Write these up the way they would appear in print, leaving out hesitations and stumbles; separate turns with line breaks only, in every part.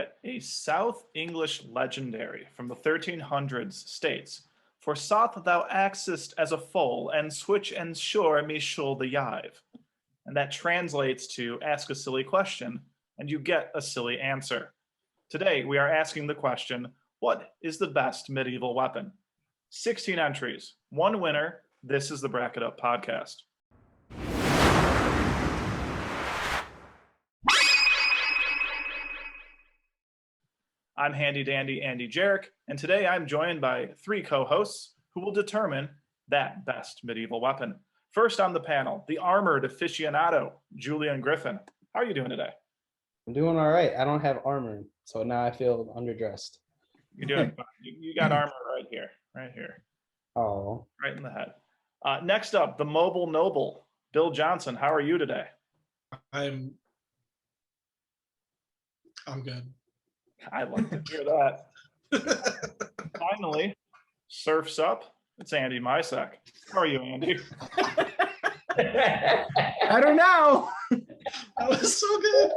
right. A South English legendary from the 1300s states, "For sought thou axest as a foal, and switch and sure me shul the yive." And that translates to ask a silly question, and you get a silly answer. Today, we are asking the question, what is the best medieval weapon? 16 entries, one winner. This is the Bracket Up Podcast. I'm Handy Dandy Andy Jarek, and today I'm joined by three co-hosts who will determine that best medieval weapon. First on the panel, the armored aficionado, Julian Griffin. How are you doing today?
I'm doing all right. I don't have armor, so now I feel underdressed.
You're doing fine. You got armor right here.
Oh.
Right in the head. Next up, the mobile noble, Bill Johnson. How are you today?
I'm good.
I'd like to hear that. Finally, surfs up. It's Andy Mysek. How are you, Andy?
I don't know.
That was so good.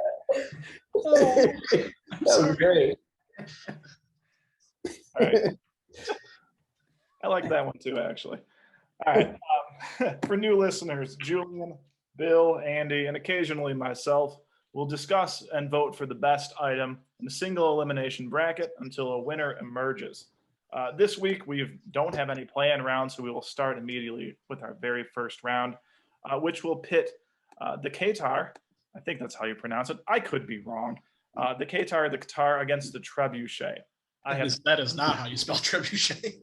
That was great.
All right. I like that one too, actually. All right. For new listeners, Julian, Bill, Andy, and occasionally myself will discuss and vote for the best item in a single elimination bracket until a winner emerges. This week, we don't have any play-in rounds, so we will start immediately with our very first round, which will pit the Qatar. I think that's how you pronounce it. I could be wrong. The Qatar against the Trebuchet.
That is not how you spell trebuchet.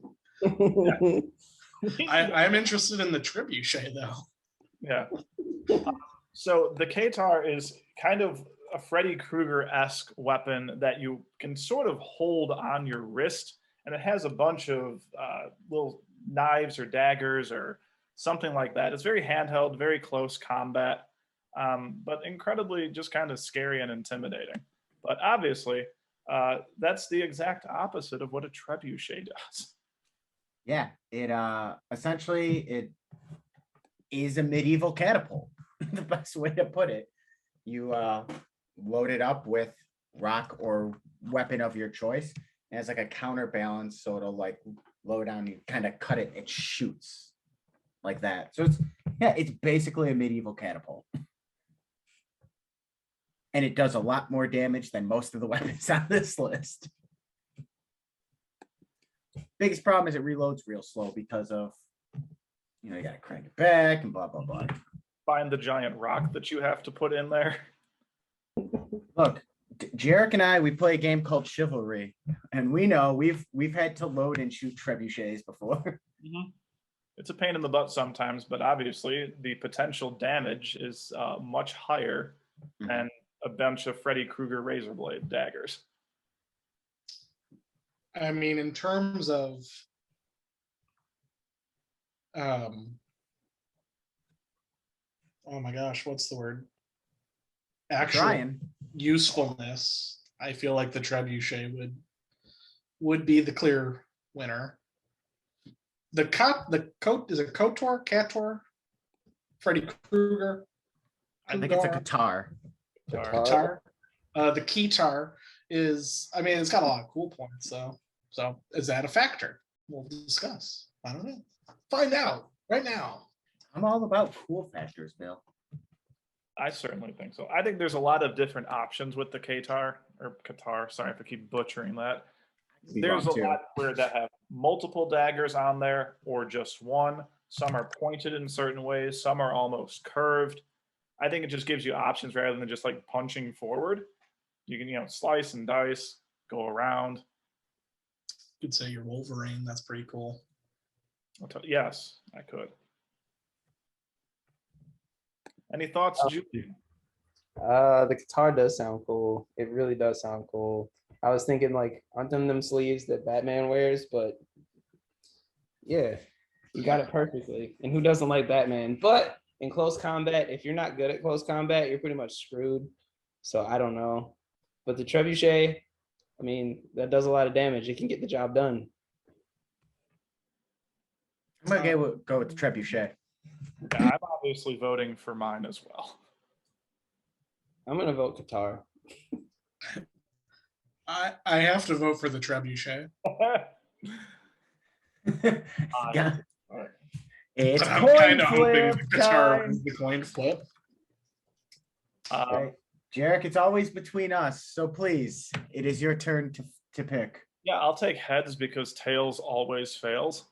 I am interested in the trebuchet, though.
Yeah. So the Qatar is kind of a Freddy Krueger-esque weapon that you can sort of hold on your wrist, and it has a bunch of little knives or daggers or something like that. It's very handheld, very close combat, but incredibly just kind of scary and intimidating. But obviously, that's the exact opposite of what a trebuchet does.
Yeah, it essentially is a medieval catapult. The best way to put it. You load it up with rock or weapon of your choice. And it's like a counterbalance, so it'll like low down. You kind of cut it, it shoots like that. So it's basically a medieval catapult. And it does a lot more damage than most of the weapons on this list. Biggest problem is it reloads real slow because of, you got to crank it back and blah, blah, blah.
Find the giant rock that you have to put in there.
Look, Jarek and I, we play a game called Chivalry, and we know we've had to load and shoot trebuchets before.
Mm-hmm. It's a pain in the butt sometimes, but obviously the potential damage is much higher than a bunch of Freddy Krueger razor blade daggers.
I mean, in terms of oh my gosh, what's the word? Actual usefulness. I feel like the trebuchet would be the clear winner. The coat is a Kotor? Freddy Krueger?
I think it's a Qatar.
Qatar. The Qatar is, I mean, it's got a lot of cool points, so is that a factor? We'll discuss. I don't know. Find out right now.
I'm all about cool factors, Bill.
I certainly think so. I think there's a lot of different options with the Qatar. Sorry if I keep butchering that. There's a lot where that have multiple daggers on there or just one. Some are pointed in certain ways. Some are almost curved. I think it just gives you options rather than just like punching forward. You can, slice and dice, go around.
You could say you're Wolverine. That's pretty cool.
Yes, I could. Any thoughts, Julie?
The guitar does sound cool. It really does sound cool. I was thinking aren't them sleeves that Batman wears, but yeah, you got it perfectly. And who doesn't like Batman? But in close combat, if you're not good at close combat, you're pretty much screwed. So I don't know. But the trebuchet, I mean, that does a lot of damage. It can get the job done.
I'm gonna go with the trebuchet.
Yeah, I'm obviously voting for mine as well.
I'm gonna vote Qatar.
I have to vote for the trebuchet.
Yeah. It's
I'm
coin
kind of hoping
flip
the guitar
time.
is the coin flip.
Okay. Jarek, it's always between us, so please, it is your turn to pick.
Yeah, I'll take heads because tails always fails.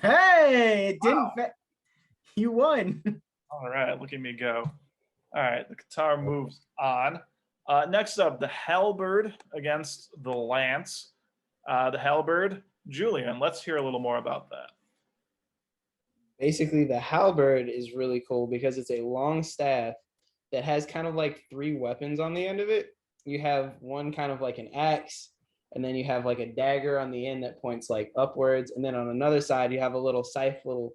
Hey, it didn't. You won.
All right, look at me go. All right, the guitar moves on. Next up, the halberd against the lance. The halberd, Julian, let's hear a little more about that.
Basically, the halberd is really cool because it's a long staff that has kind of like 3 weapons on the end of it. You have one kind of like an axe, and then you have like a dagger on the end that points like upwards, and then on another side you have a little scythe, little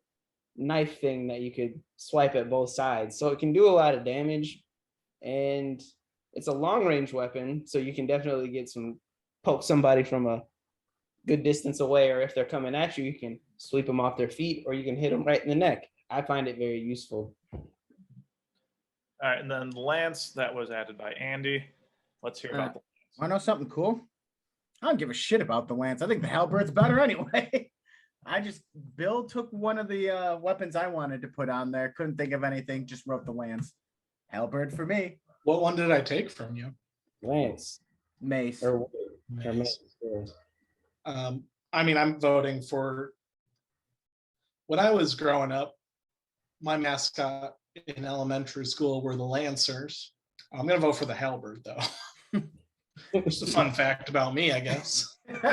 knife thing that you could swipe at both sides. So it can do a lot of damage, and it's a long range weapon, so you can definitely poke somebody from a good distance away, or if they're coming at you, you can sweep them off their feet, or you can hit them right in the neck. I find it very useful.
All right, and then the lance that was added by Andy. Let's hear about the lance.
Want to know something cool? I don't give a shit about the lance. I think the halberd's better anyway. Bill took one of the weapons I wanted to put on there. Couldn't think of anything. Just wrote the lance. Halberd for me.
What one did I take from you?
Lance.
Mace.
Or mace.
I mean, I'm voting for. When I was growing up, my mascot in elementary school were the Lancers. I'm going to vote for the halberd, though. Just a fun fact about me, I guess.
All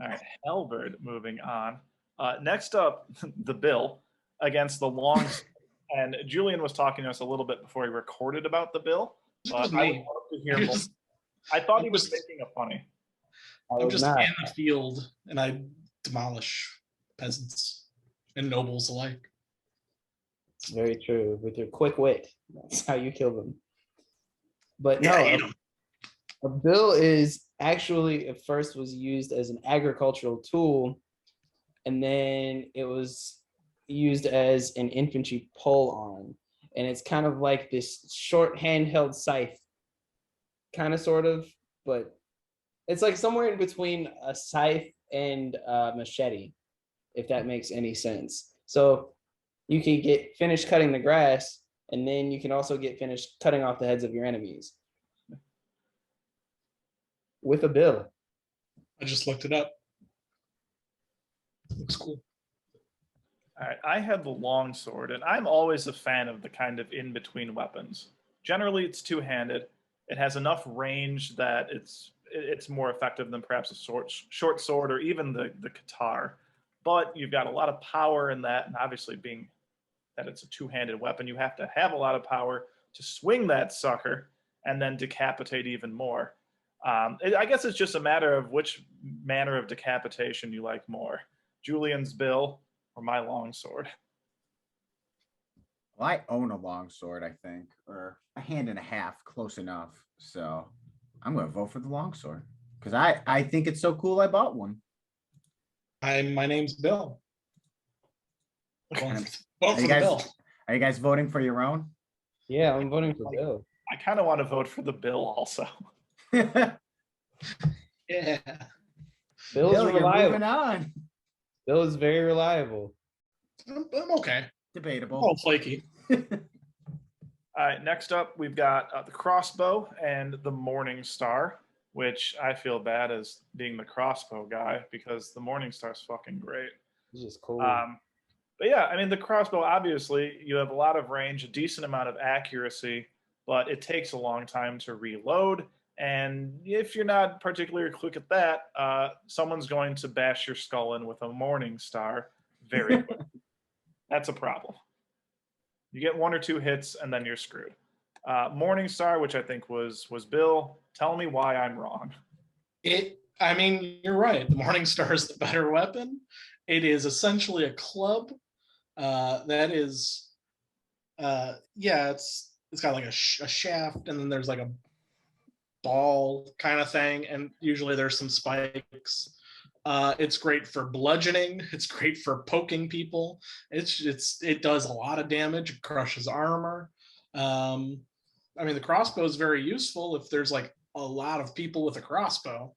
right, halberd moving on. Next up, the bill against the long. And Julian was talking to us a little bit before he recorded about the bill. But I would love to hear more. I thought he was making a funny.
I'm just in the field, and I demolish peasants and nobles alike.
It's very true. With your quick wit, that's how you kill them. But
Yeah,
no, a bill is actually at first was used as an agricultural tool, and then it was used as an infantry pole-arm. And it's kind of like this short handheld scythe, kind of sort of, but it's like somewhere in between a scythe and a machete, if that makes any sense. So you can get finished cutting the grass, and then you can also get finished cutting off the heads of your enemies with a bill.
I just looked it up. Looks cool.
All right, I have the long sword, and I'm always a fan of the kind of in-between weapons. Generally, it's two-handed. It has enough range that it's more effective than perhaps a short sword or even the guitar. But you've got a lot of power in that, and obviously being that it's a two-handed weapon, you have to have a lot of power to swing that sucker and then decapitate even more. I guess it's just a matter of which manner of decapitation you like more. Julian's bill or my longsword.
Well, I own a longsword, I think, or a hand and a half, close enough. So I'm going to vote for the longsword because I think it's so cool I bought one.
My name's Bill. Vote
Are
for
you
the
guys,
Bill.
are you guys voting for your own?
Yeah, I'm voting for Bill.
I kind of want to vote for the bill also.
Yeah.
Bill's
Bill, you're
reliable.
moving on.
Bill is very reliable.
I'm okay.
Debatable.
Oh, flaky.
All right, next up, we've got the crossbow and the morning star, which I feel bad as being the crossbow guy because the morning star's fucking great.
It's just cool.
But yeah, I mean, the crossbow, obviously, you have a lot of range, a decent amount of accuracy, but it takes a long time to reload. And if you're not particularly quick at that, someone's going to bash your skull in with a morning star very quick. That's a problem. You get 1 or 2 hits, and then you're screwed. Morning star, which I think was Bill. Tell me why I'm wrong.
I mean, you're right. The morning star is the better weapon. It is essentially a club. That is, it's got like a shaft, and then there's like a ball kind of thing, and usually there's some spikes. It's great for bludgeoning. It's great for poking people. It does a lot of damage. It crushes armor. I I mean, the crossbow is very useful if there's like a lot of people with a crossbow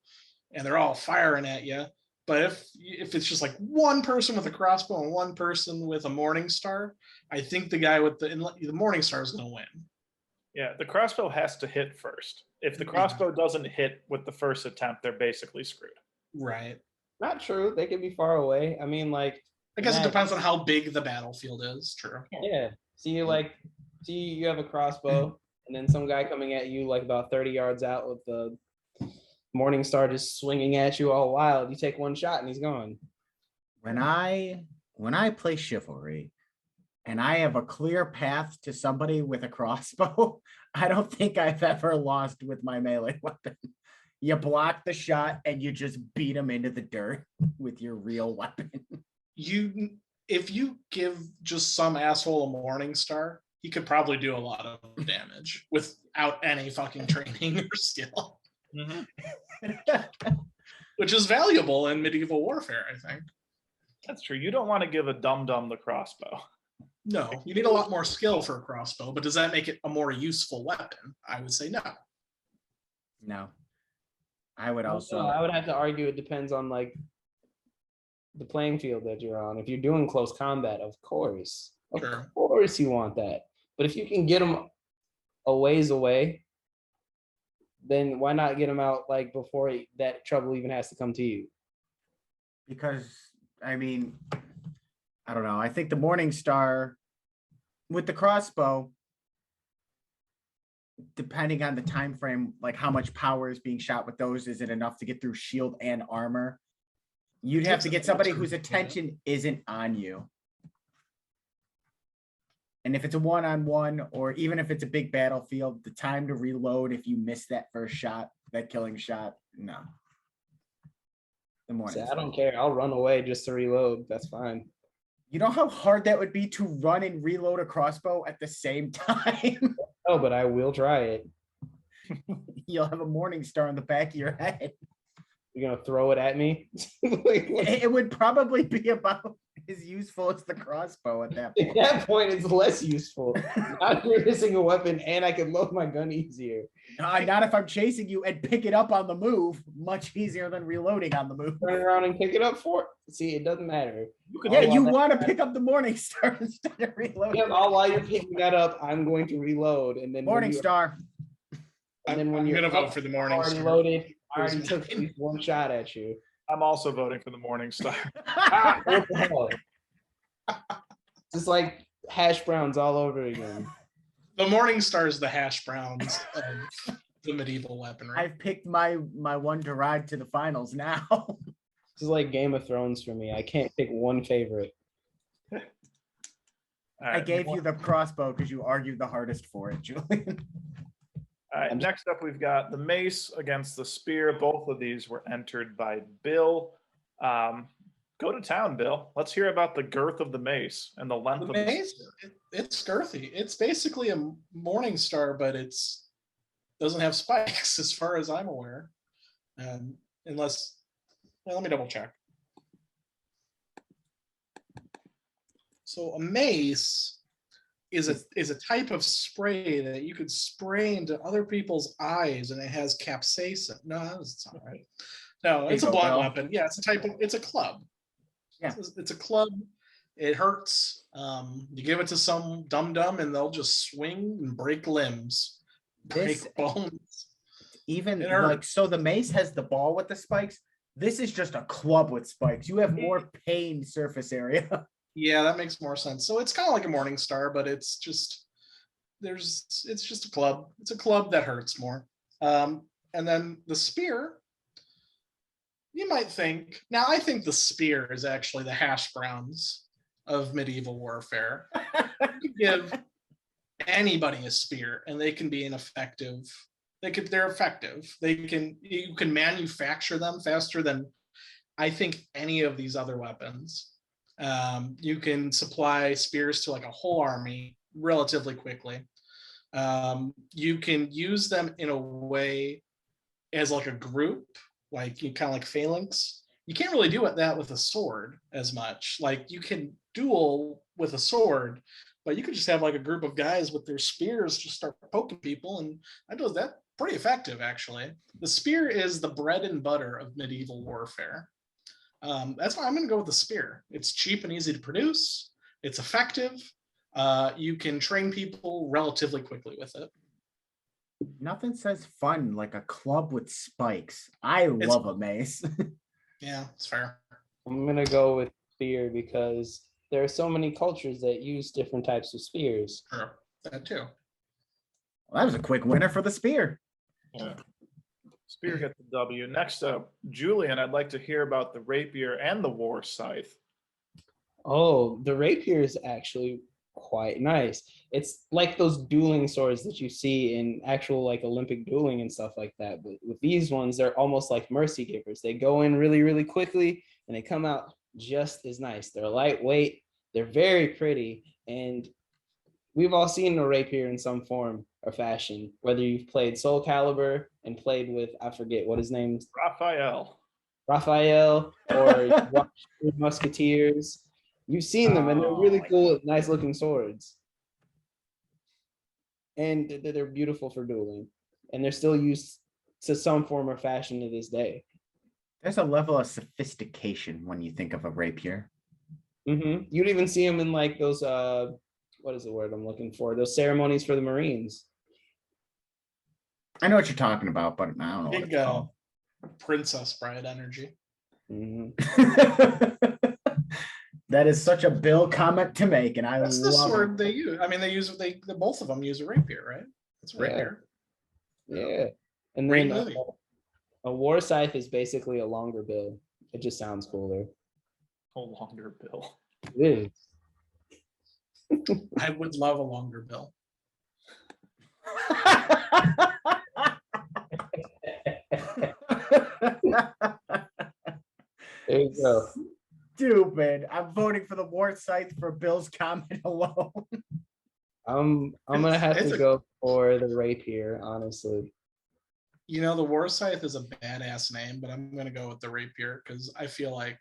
and they're all firing at you. But if it's just like one person with a crossbow and one person with a morning star, I think the guy with the morning star is going to win.
Yeah, the crossbow has to hit first. If the crossbow doesn't hit with the first attempt, they're basically screwed.
Right.
Not true. They can be far away. I mean, like,
I guess it depends on how big the battlefield is. True.
yeah. See, you have a crossbow, and then some guy coming at you like about 30 yards out with the morning star just swinging at you all wild. You take one shot and he's gone.
When I play chivalry and I have a clear path to somebody with a crossbow, I don't think I've ever lost with my melee weapon. You block the shot and you just beat them into the dirt with your real weapon.
If you give just some asshole a morning star, he could probably do a lot of damage without any fucking training or skill. Which is valuable in medieval warfare, I think.
That's true. You don't want to give a dum-dum the crossbow.
No, you need a lot more skill for a crossbow, but does that make it a more useful weapon? I would say no.
No. I would
I would have to argue it depends on like the playing field that you're on. If you're doing close combat, of course you want that. But if you can get them a ways away, then why not get them out like before that trouble even has to come to you?
Because, I mean, I don't know. I think the morning star with the crossbow, depending on the time frame, like how much power is being shot with those, is it enough to get through shield and armor? You'd have to get somebody whose attention isn't on you. And if it's a one-on-one, or even if it's a big battlefield, the time to reload, if you miss that first shot, that killing shot, no. The morning.
I don't care. I'll run away just to reload. That's fine.
You know how hard that would be to run and reload a crossbow at the same time?
Oh, but I will try it.
You'll have a morning star on the back of your head.
You're gonna throw it at me?
It would probably be about as useful as the crossbow at that point.
At that point, it's less useful. Now you're missing a weapon, and I can load my gun easier.
Not if I'm chasing you and pick it up on the move. Much easier than reloading on the move.
Turn around and pick it up for it. See, it doesn't matter.
You want to pick up the morning star instead of reloading.
Yeah, while you're picking that up, I'm going to reload, and then
morning star.
And then when
I'm
you're
gonna vote for the morning
already
star.
loaded, I already took at least one shot at you.
I'm also voting for the morning star.
What the hell? Just like hash browns all over again.
The morning star is the hash browns of the medieval weaponry.
I've picked my one to ride to the finals now.
This is like Game of Thrones for me. I can't pick one favorite.
Right,
I gave you the crossbow because you argued the hardest for it, Julian.
All right, next up, we've got the mace against the spear. Both of these were entered by Bill. Go to town, Bill. Let's hear about the girth of the mace and the length of the
mace. It's girthy. It's basically a morning star, but it's doesn't have spikes as far as I'm aware. Unless, well, let me double check. So a mace is a type of spray that you could spray into other people's eyes, and it has capsaicin. No, that's not right. No, it's a blunt weapon. Yeah, it's a club. Yeah, it's a club. It hurts. You give it to some dum-dum, and they'll just swing and break limbs, break bones.
Even like, so the mace has the ball with the spikes. This is just a club with spikes. You have more pain surface area.
Yeah, that makes more sense. So it's kind of like a morning star, but it's just a club. It's a club that hurts more. And then the spear, you might think. Now, I think the spear is actually the hash browns of medieval warfare. You give anybody a spear, and they can be ineffective. They're effective. You can manufacture them faster than I think any of these other weapons. You can supply spears to like a whole army relatively quickly. You can use them in a way as like a group, like you kind of like phalanx. You can't really do that with a sword as much. Like you can duel with a sword, But you could just have like a group of guys with their spears just start poking people, and that pretty effective actually. The spear is the bread and butter of medieval warfare. That's why I'm going to go with the spear. It's cheap and easy to produce. It's effective. You can train people relatively quickly with it.
Nothing says fun like a club with spikes. I love a mace.
Yeah, it's fair.
I'm gonna go with spear because there are so many cultures that use different types of spears.
Sure, that too.
Well, that was a quick winner for the spear.
Yeah. Spear gets the W. Next up, Julian, I'd like to hear about the rapier and the war scythe.
Oh, the rapier is actually quite nice. It's like those dueling swords that you see in actual like Olympic dueling and stuff like that. But with these ones, they're almost like mercy givers. They go in really, really quickly and they come out just as nice. They're lightweight, they're very pretty, and we've all seen a rapier in some form or fashion, whether you've played Soul Calibur and played with, I forget what his name is,
Raphael.
or you watch Musketeers. You've seen them, and they're really cool, nice looking swords. And they're beautiful for dueling. And they're still used to some form or fashion to this day.
There's a level of sophistication when you think of a rapier.
Mm-hmm. You'd even see them in like those, what is the word I'm looking for? Those ceremonies for the Marines.
I know what you're talking about, but I don't know what
Big
it's called.
Princess Bride energy.
Mm-hmm.
That is such a Bill comment to make, and I
That's the
love
sword
it.
they use. I mean, they both of them use a rapier, right? It's a rapier.
Yeah. And
Great
then
movie.
a war scythe is basically a longer bill. It just sounds cooler.
A longer bill.
It is.
I would love a longer bill.
There you go.
Stupid. I'm voting for the war scythe for Bill's comment alone.
I'm gonna have
It's
to
a-
go for the rapier, honestly.
You know, the war scythe is a badass name, but I'm going to go with the rapier because I feel like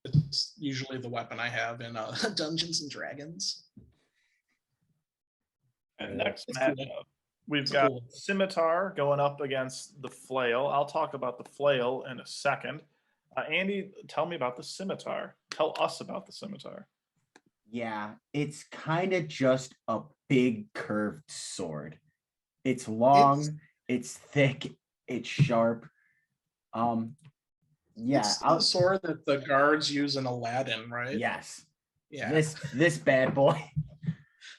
it's usually the weapon I have in Dungeons and Dragons.
And next
It's cool.
matchup, we've
It's
got
cool.
Scimitar going up against the Flail. I'll talk about the Flail in a second. Andy, tell me about the Scimitar. Tell us about the Scimitar.
Yeah, it's kind of just a big curved sword. It's long, it's thick, it's sharp. Yeah,
It's the sword that the guards use in Aladdin, right?
yes.
Yeah.
This bad boy.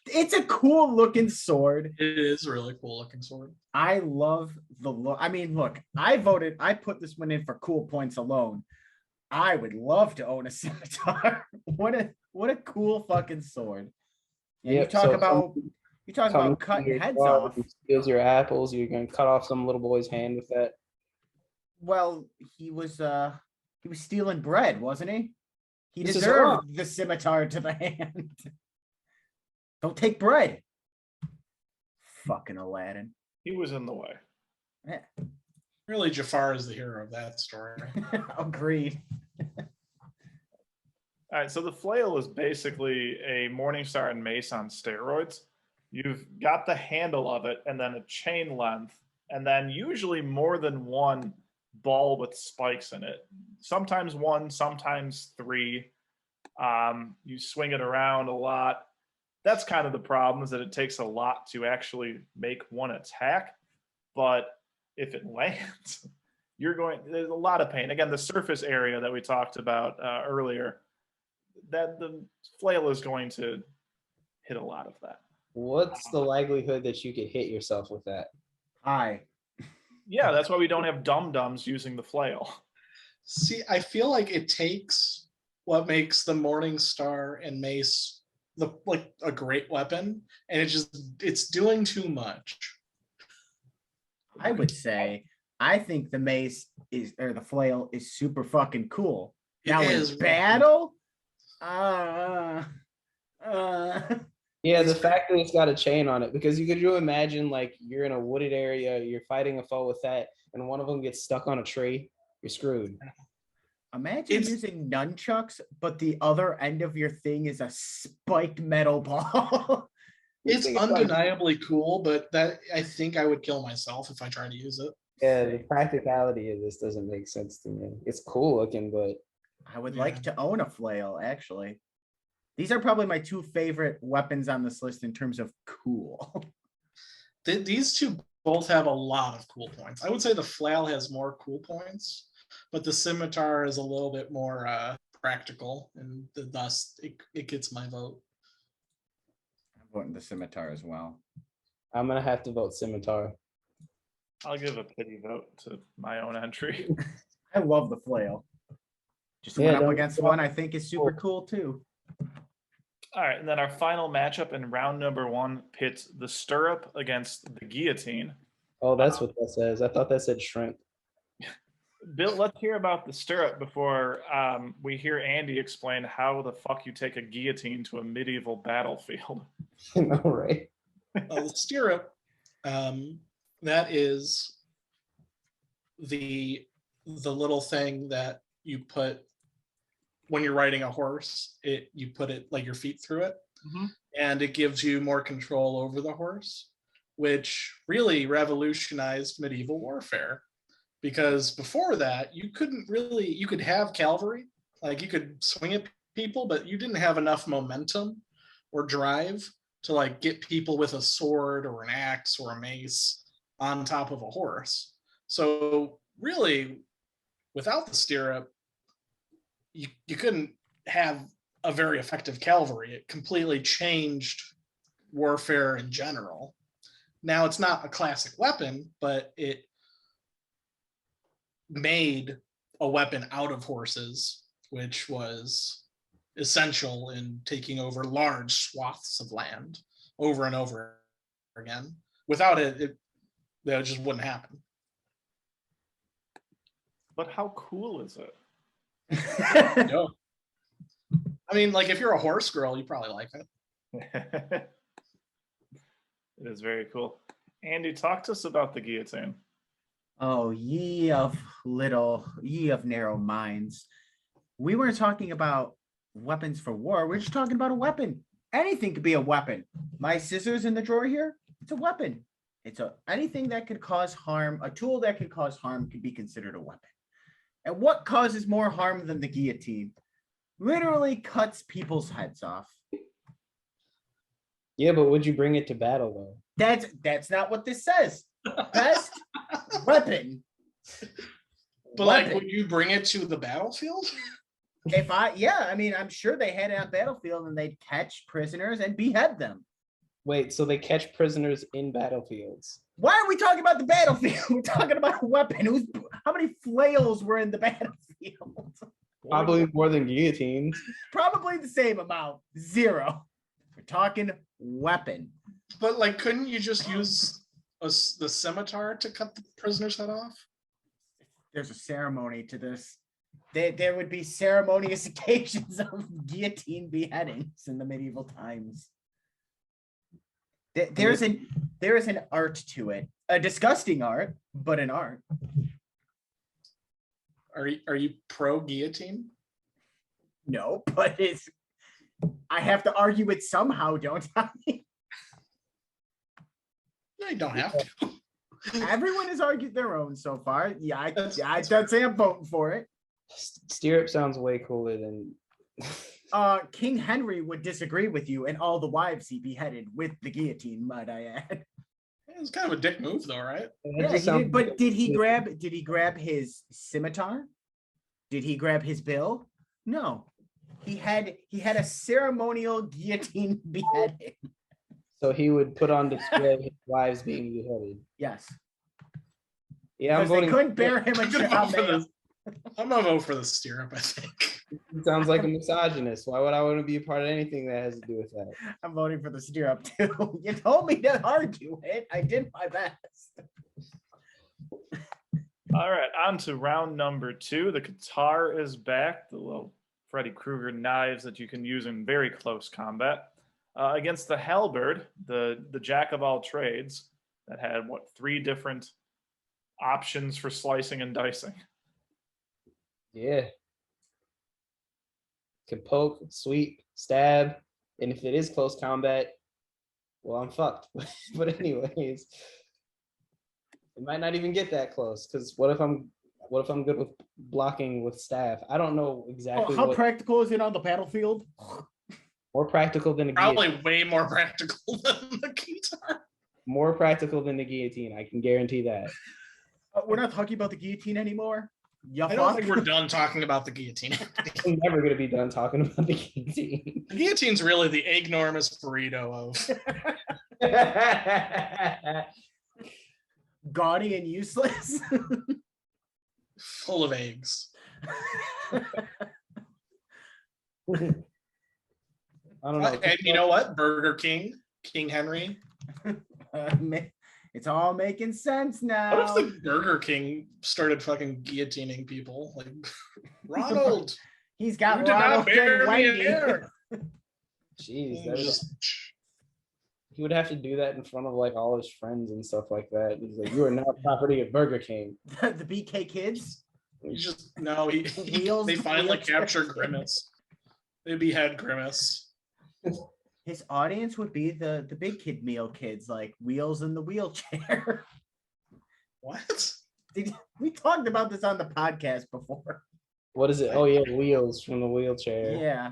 It's a cool looking sword.
It is a really cool looking sword.
I love the look. I mean, look, I put this one in for cool points alone. I would love to own a scimitar. What a cool fucking sword. And
Yep,
you talk about cutting
your
heads
jar,
off.
he steals your apples. You're gonna cut off some little boy's hand with that.
Well, he was stealing bread, wasn't he? He
This is
deserved
wrong.
the scimitar to the hand. Don't take bread. Fucking Aladdin.
He was in the way.
Yeah.
Really, Jafar is the hero of that story.
Agreed.
All right, so the Flail is basically a Morningstar and Mace on steroids. You've got the handle of it and then a chain length, and then usually more than one ball with spikes in it. Sometimes one, sometimes three. You swing it around a lot. That's kind of the problem, is that it takes a lot to actually make one attack. But if it lands, there's a lot of pain. Again, the surface area that we talked about earlier, that the Flail is going to hit a lot of that.
What's the likelihood that you could hit yourself with that?
Hi.
Yeah, that's why we don't have dum-dums using the Flail.
See, I feel like it takes what makes the Morning Star and Mace a great weapon, and it's doing too much.
I would say I think the mace the flail is super fucking cool. Now
It
in
is really
battle,
Yeah, the fact that it's got a chain on it, because could you imagine like you're in a wooded area, you're fighting a foe with that, and one of them gets stuck on a tree, you're screwed.
Imagine
It's-
using nunchucks, but the other end of your thing is a spiked metal ball.
It's
think it's like-
undeniably cool, but that I think I would kill myself if I tried to use it.
Yeah, the practicality of this doesn't make sense to me. It's cool looking, but
I would
Yeah.
like to own a flail, actually. These are probably my two favorite weapons on this list in terms of cool.
These two both have a lot of cool points. I would say the flail has more cool points, but the scimitar is a little bit more practical, and thus it gets my vote.
I'm voting the scimitar as well.
I'm gonna have to vote scimitar.
I'll give a pity vote to my own entry.
I love the flail. Just
Yeah,
one up
don't-
against one I think is super cool too.
All right, and then our final matchup in round number 1 pits the stirrup against the guillotine.
Oh, that's what that says. I thought that said shrimp.
Bill, let's hear about the stirrup before we hear Andy explain how the fuck you take a guillotine to a medieval battlefield.
No, right?
The stirrup, that is the little thing that you put when you're riding a horse. You put it like your feet through it, and it gives you more control over the horse, which really revolutionized medieval warfare. Because before that, you could have cavalry, like you could swing at people, but you didn't have enough momentum or drive to like get people with a sword or an axe or a mace on top of a horse. So really, without the stirrup, you couldn't have a very effective cavalry. It completely changed warfare in general. Now it's not a classic weapon, but it made a weapon out of horses, which was essential in taking over large swaths of land over and over again. Without it, that just wouldn't happen.
But how cool is it?
No. I mean, like if you're a horse girl, you probably like it.
It is very cool. Andy, talk to us about the guillotine.
Oh, ye of narrow minds. We weren't talking about weapons for war. We're just talking about a weapon. Anything could be a weapon. My scissors in the drawer here, it's a weapon. Anything that could cause harm, a tool that could cause harm could be considered a weapon. And what causes more harm than the guillotine? Literally cuts people's heads off.
Yeah, but would you bring it to battle though?
That's not what this says. Best weapon.
But like, would you bring it to the battlefield?
I mean, I'm sure they had it on battlefield and they'd catch prisoners and behead them.
Wait, so they catch prisoners in battlefields?
Why are we talking about the battlefield? We're talking about a weapon. How many flails were in the battlefield?
Probably more than guillotines.
Probably the same amount. 0. We're talking weapon.
But like, couldn't you just use the scimitar to cut the prisoner's head off?
There's a ceremony to this. There would be ceremonious occasions of guillotine beheadings in the medieval times. There is an art to it, a disgusting art, but an art.
Are you pro guillotine?
No, but I have to argue it somehow, don't I?
No, you don't have to.
Everyone has argued their own so far. Yeah, I'd say I'm voting for it.
Stirrup sounds way cooler than.
King Henry would disagree with you, and all the wives he beheaded with the guillotine, might I add.
It's kind of a dick move, though, right?
Yeah, he did, but did he grab his scimitar? Did he grab his bill? No. He had a ceremonial guillotine beheading.
So he would put on display his wives being beheaded.
Yes.
Yeah, I'm
Because they
voting.
couldn't bear him a
I'm gonna
job.
vote for the- I'm gonna vote for the stirrup, I think.
It sounds like a misogynist. Why would I want to be a part of anything that has to do with that?
I'm voting for the stirrup too. You told me to argue it. I did my best.
All right, on to round number 2. The guitar is back, the little Freddy Krueger knives that you can use in very close combat. Against the halberd, the jack of all trades that had, 3 different options for slicing and dicing.
Yeah. can poke, sweep, stab, and if it is close combat, well, I'm fucked. But anyways, it might not even get that close because what if I'm good with blocking with staff? I don't know exactly.
How
what
practical is it on the battlefield?
more practical than a
Probably
guillotine.
way more practical than the guitar.
More practical than the guillotine. I can guarantee that.
We're not talking about the guillotine anymore. You
I don't
fuck.
think we're done talking about the guillotine.
I'm never gonna be done talking about the guillotine.
The guillotine's really the enormous burrito of.
Gaudy and useless.
Full of eggs.
I don't know.
And you know what? Burger King, King Henry.
It's all making sense now.
What if the Burger King started fucking guillotining people? Like, Ronald,
He's got
you did not
Ronald
bear
and
me
Wendy.
hair.
Jeez, that was,
Just,
he would have to do that in front of like all his friends and stuff like that. He's like, "You are now property of Burger King."
The BK kids.
no,
Wheels,
they finally
wheelchair.
capture Grimace. They behead Grimace.
His audience would be the big kid meal kids, like Wheels in the wheelchair.
What?
We talked about this on the podcast before.
What is it? Oh yeah, Wheels from the wheelchair.
Yeah.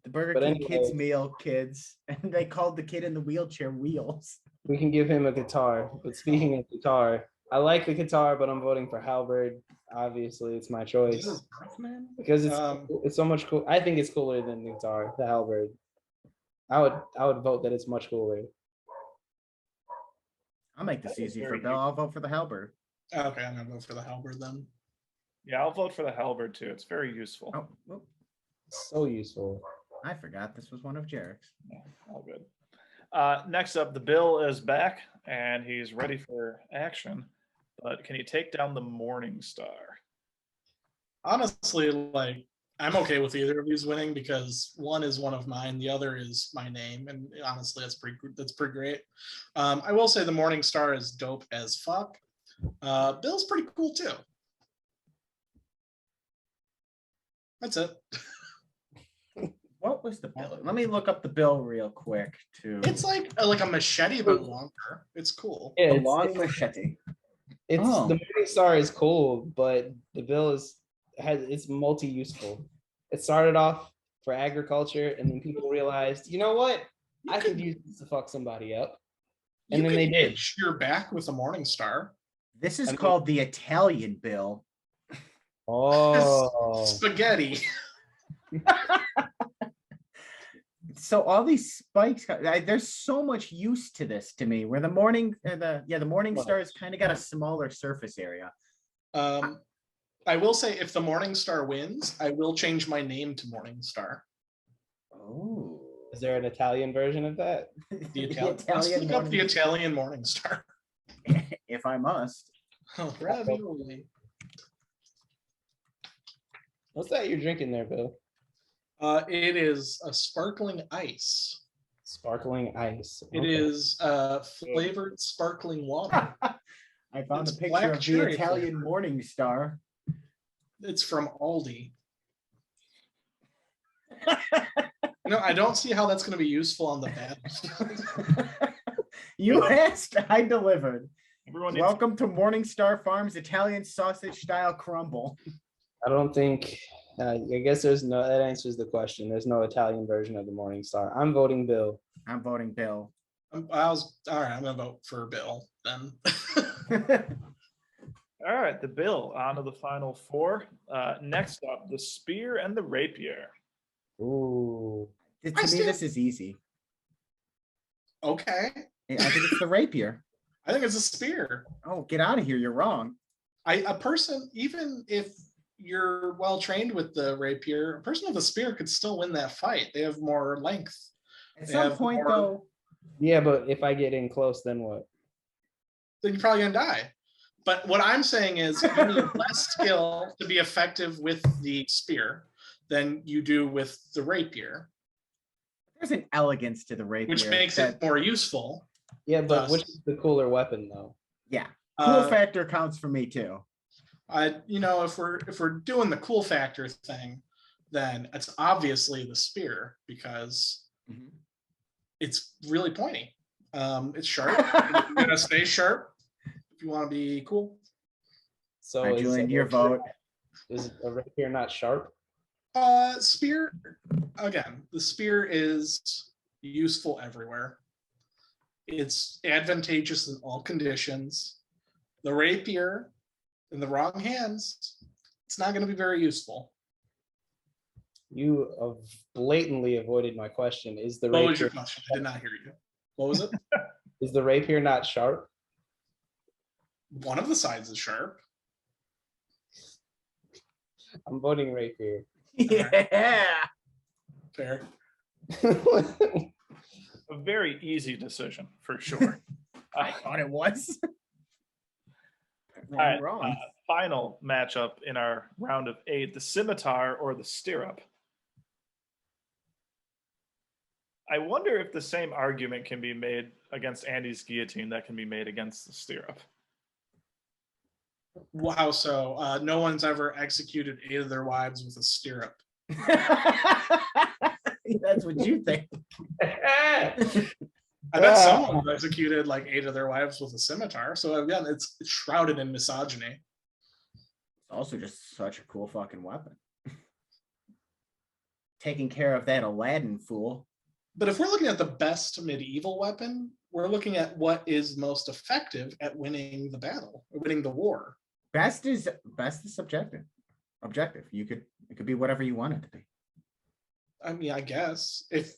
The Burger
But
King
anyway.
kids meal kids. And they called the kid in the wheelchair Wheels.
We can give him a guitar. But speaking of guitar, I like the guitar, but I'm voting for Halberd. Obviously, it's my choice
This is rough, man.
because it's so much cool. I think it's cooler than the guitar, the Halberd. I would vote that it's much cooler.
I'll make this
That is
easy for
very
Bill. I'll vote for the halberd.
Okay, I'm gonna vote for the halberd then.
Yeah, I'll vote for the halberd too. It's very useful.
Oh, whoop.
So useful.
I forgot this was one of Jarek's.
Yeah, all good. Next up, the Bill is back and he's ready for action. But can he take down the Morning Star?
Honestly, like, I'm okay with either of these winning because one is one of mine, the other is my name, and honestly, that's pretty great. I will say the Morning Star is dope as fuck. Bill's pretty cool too. That's it.
What was the bill? Let me look up the bill real quick too.
It's like a machete but longer. It's cool.
Yeah,
a
it's,
long machete.
it's
Oh.
the Morning Star is cool, but the Bill it's multi-useful. It started off for agriculture, and then people realized, you know what? I could use this to fuck somebody up. And
You
then they
could
did.
itch your back with a Morning Star.
This is
I mean-
called the Italian bill.
Oh,
Spaghetti.
So all these spikes, there's so much use to this to me. Where the morning star has kind of got a smaller surface area.
I will say if the Morning Star wins, I will change my name to Morning Star.
Oh,
is there an Italian version of that?
The Italian. Let's look up the Italian Morning Star.
If I must.
Oh, ravioli.
What's that you're drinking there, Bill?
It is a sparkling ice.
Sparkling ice.
It
Okay.
is flavored sparkling water.
I found
It's
a picture
black
of the
cherry
Italian
flavor.
morning star.
It's from Aldi. No, I don't see how that's going to be useful on the battlefield.
You asked, I delivered.
Everyone needs
Welcome to Morningstar Farms Italian sausage style crumble.
I don't think. I guess that answers the question. There's no Italian version of the Morning Star. I'm voting Bill.
I'm voting Bill.
All right. I'm going to vote for Bill then.
All right, the Bill on to the final four. Next up, the Spear and the Rapier.
Ooh.
To me, this is easy.
Okay.
I think it's the rapier.
I think it's a spear.
Oh, get out of here. You're wrong.
A person, even if you're well trained with the rapier, a person with a spear could still win that fight. They have more length.
At
They
some
have
point,
more-
though,
Yeah, but if I get in close, then what?
Then you're probably gonna die. But what I'm saying is you need less skill to be effective with the spear than you do with the rapier,
there's an elegance to the rapier.
which makes it more useful.
Yeah, but
Thus-
which is the cooler weapon though?
Yeah. Cool
Uh,
factor counts for me, too.
if we're doing the cool factor thing, then it's obviously the spear because it's really pointy. It's sharp. You're gonna stay sharp if you want to be cool.
So
All right, Julian, your vote.
Is a rapier not sharp?
Spear, again, the spear is useful everywhere. It's advantageous in all conditions. The rapier, in the wrong hands, it's not going to be very useful.
You have blatantly avoided my question. Is the
What was your
rapier
question? I did not hear you. What was it?
is the rapier not sharp?
One of the sides is sharp.
I'm voting rapier.
Yeah.
Fair.
A very easy decision for sure.
I thought it was.
All right,
Wrong.
final matchup in our round of 8, the scimitar or the stirrup. I wonder if the same argument can be made against Andy's guillotine that can be made against the stirrup.
Wow, so no one's ever executed 8 of their wives with a stirrup.
That's what you think.
I bet someone executed like 8 of their wives with a scimitar. So again, it's shrouded in misogyny.
It's also just such a cool fucking weapon. Taking care of that Aladdin fool.
But if we're looking at the best medieval weapon, we're looking at what is most effective at winning the battle, or winning the war.
Best is subjective. Objective. It could be whatever you want it to be.
I mean, I guess if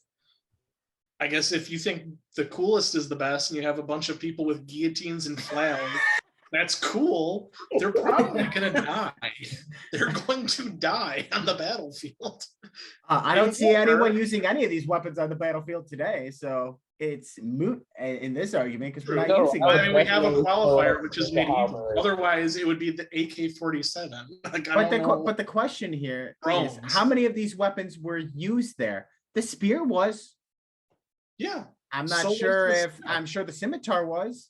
you think the coolest is the best and you have a bunch of people with guillotines and flails, that's cool. They're probably going to die. They're going to die on the battlefield.
I don't see anyone using any of these weapons on the battlefield today, so it's moot in this argument because we're not
No,
using
I
them.
mean, we have a qualifier, which is medieval. Otherwise, it would be the AK-47. Like,
But the question here is, how many of these weapons were used there? The spear was.
Yeah.
I'm not
So
sure
was the
if I'm sure the scimitar was.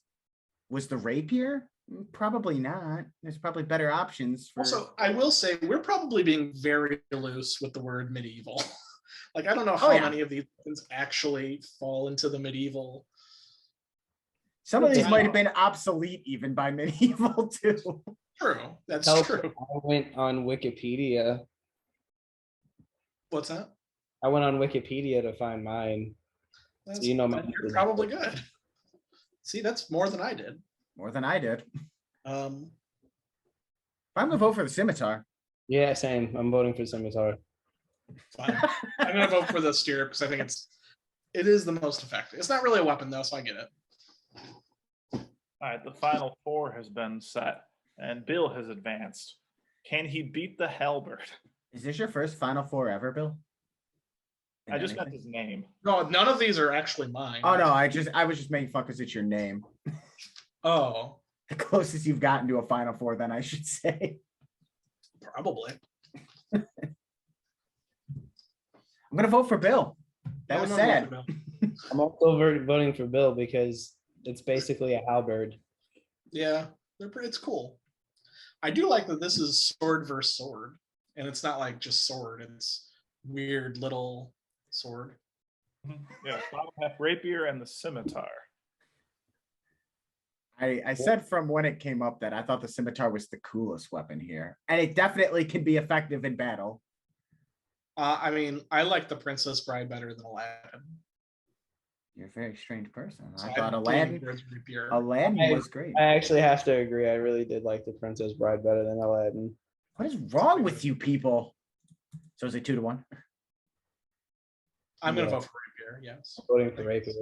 Was the rapier? Probably not. There's probably better options for.
Also, I will say we're probably being very loose with the word medieval. Like, I don't know how many of these things actually fall into the medieval.
Some of these might have been obsolete even by medieval too.
True. That's true.
I went on Wikipedia.
What's that?
I went on Wikipedia to find mine. So you know,
you're probably good. See, that's more than I did.
More than I did.
Um,
I'm gonna vote for the scimitar.
Yeah, same. I'm voting for scimitar.
Fine. I'm gonna vote for the stirrup because I think it is the most effective. It's not really a weapon though, so I get it.
All right, the final 4 has been set, and Bill has advanced. Can he beat the halberd?
Is this your first Final Four ever, Bill?
I just got his name.
No, none of these are actually mine.
Oh no, I was just making fun because it's your name.
Oh,
The closest you've gotten to a Final Four, then I should say.
probably.
I'm gonna vote for Bill. That was sad.
I'm also voting for Bill because it's basically a halberd.
Yeah, it's cool. I do like that this is sword versus sword, and it's not like just sword. It's weird little sword.
Yeah, bottom half rapier and the scimitar.
I said from when it came up that I thought the scimitar was the coolest weapon here, and it definitely can be effective in battle.
I mean, I like the Princess Bride better than Aladdin.
You're a very strange person.
So
I thought
I'm
Aladdin
leaning towards rapier.
was great.
I actually have to agree. I really did like the Princess Bride better than Aladdin.
What is wrong with you people? So is it 2-1?
I'm gonna
Yeah.
vote for rapier. Yes,
I'm voting for rapier.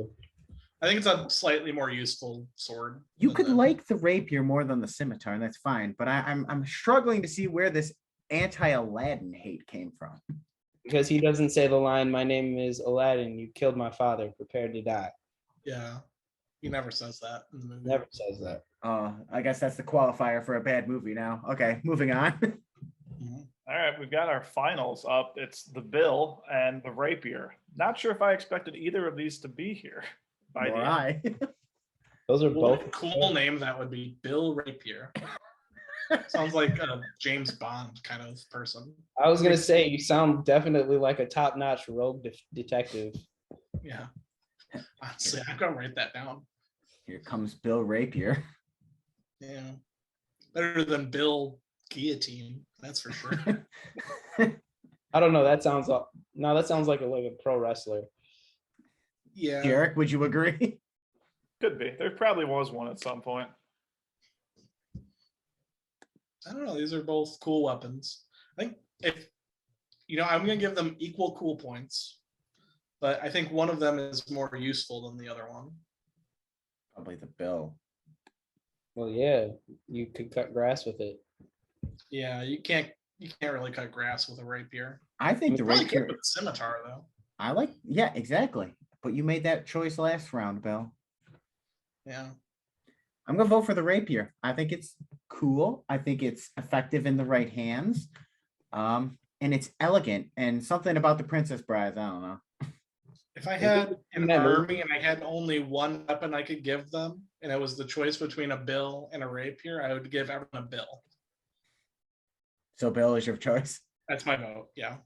I think it's a slightly more useful sword.
You
than
could
the-
like the rapier more than the scimitar, and that's fine. But I'm struggling to see where this anti-Aladdin hate came from.
Because he doesn't say the line, "My name is Aladdin, you killed my father, prepare to die."
Yeah, he never says that in the movie.
Never says that.
I guess that's the qualifier for a bad movie now. Okay, moving on.
Mhm.
All right, we've got our finals up. It's the Bill and the rapier. Not sure if I expected either of these to be here. By the
Nor
end.
I.
Those are
What
both
a cool name that would be, Bill Rapier. Sounds like a James Bond kind of person.
I was gonna say you sound definitely like a top-notch rogue detective.
Yeah. Honestly, I'm gonna write that down.
Here comes Bill Rapier.
Yeah. Better than Bill Guillotine, that's for sure.
I don't know. That sounds like a pro wrestler.
Yeah.
Jarek, would you agree?
Could be. There probably was one at some point.
I don't know. These are both cool weapons. I think if I'm gonna give them equal cool points, but I think one of them is more useful than the other one.
Probably the Bill.
Well, yeah, you could cut grass with it.
Yeah, you can't really cut grass with a rapier.
I think the
Probably could
rapier.
with a scimitar though.
Yeah, exactly. But you made that choice last round, Bill.
Yeah.
I'm gonna vote for the rapier. I think it's cool. I think it's effective in the right hands. And it's elegant. And something about the Princess Brides, I don't know.
If I had an army and I had only one weapon I could give them, and it was the choice between a bill and a rapier, I would give everyone a bill.
So Bill is your choice.
That's my vote. Yeah.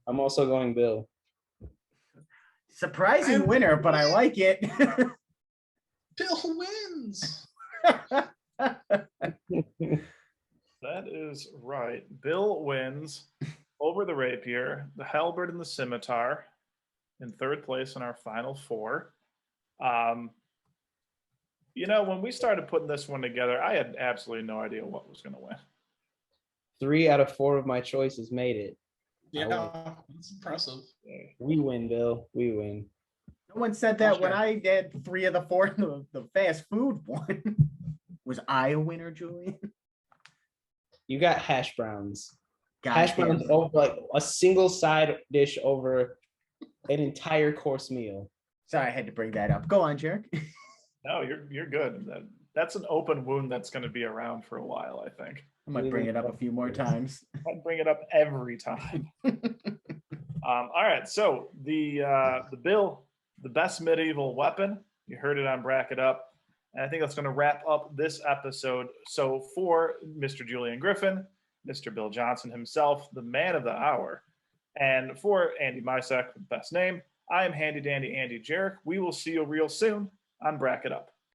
I'm also going Bill.
Surprising winner, but I like it.
Bill wins.
That is right. Bill wins over the rapier, the halberd, and the scimitar in third place in our final four. When we started putting this one together, I had absolutely no idea what was going to win.
3 out of 4 of my choices made it.
Yeah, that's impressive.
We win, Bill. We win.
No one said that when I did 3 of the 4 in the fast food one. Was I a winner, Julian?
You got hash browns.
God
Hash
damn.
browns over like a single side dish over an entire course meal.
Sorry, I had to bring that up. Go on, Jarek.
No, you're good. That's an open wound that's going to be around for a while, I think.
I might bring it up a few more times.
I'd bring it up every time. All right, so the Bill, the best medieval weapon. You heard it on Bracket Up. And I think that's going to wrap up this episode. So for Mr. Julian Griffin, Mr. Bill Johnson himself, the man of the hour, and for Andy Mysek, best name, I am Handy Dandy Andy Jarek. We will see you real soon on Bracket Up.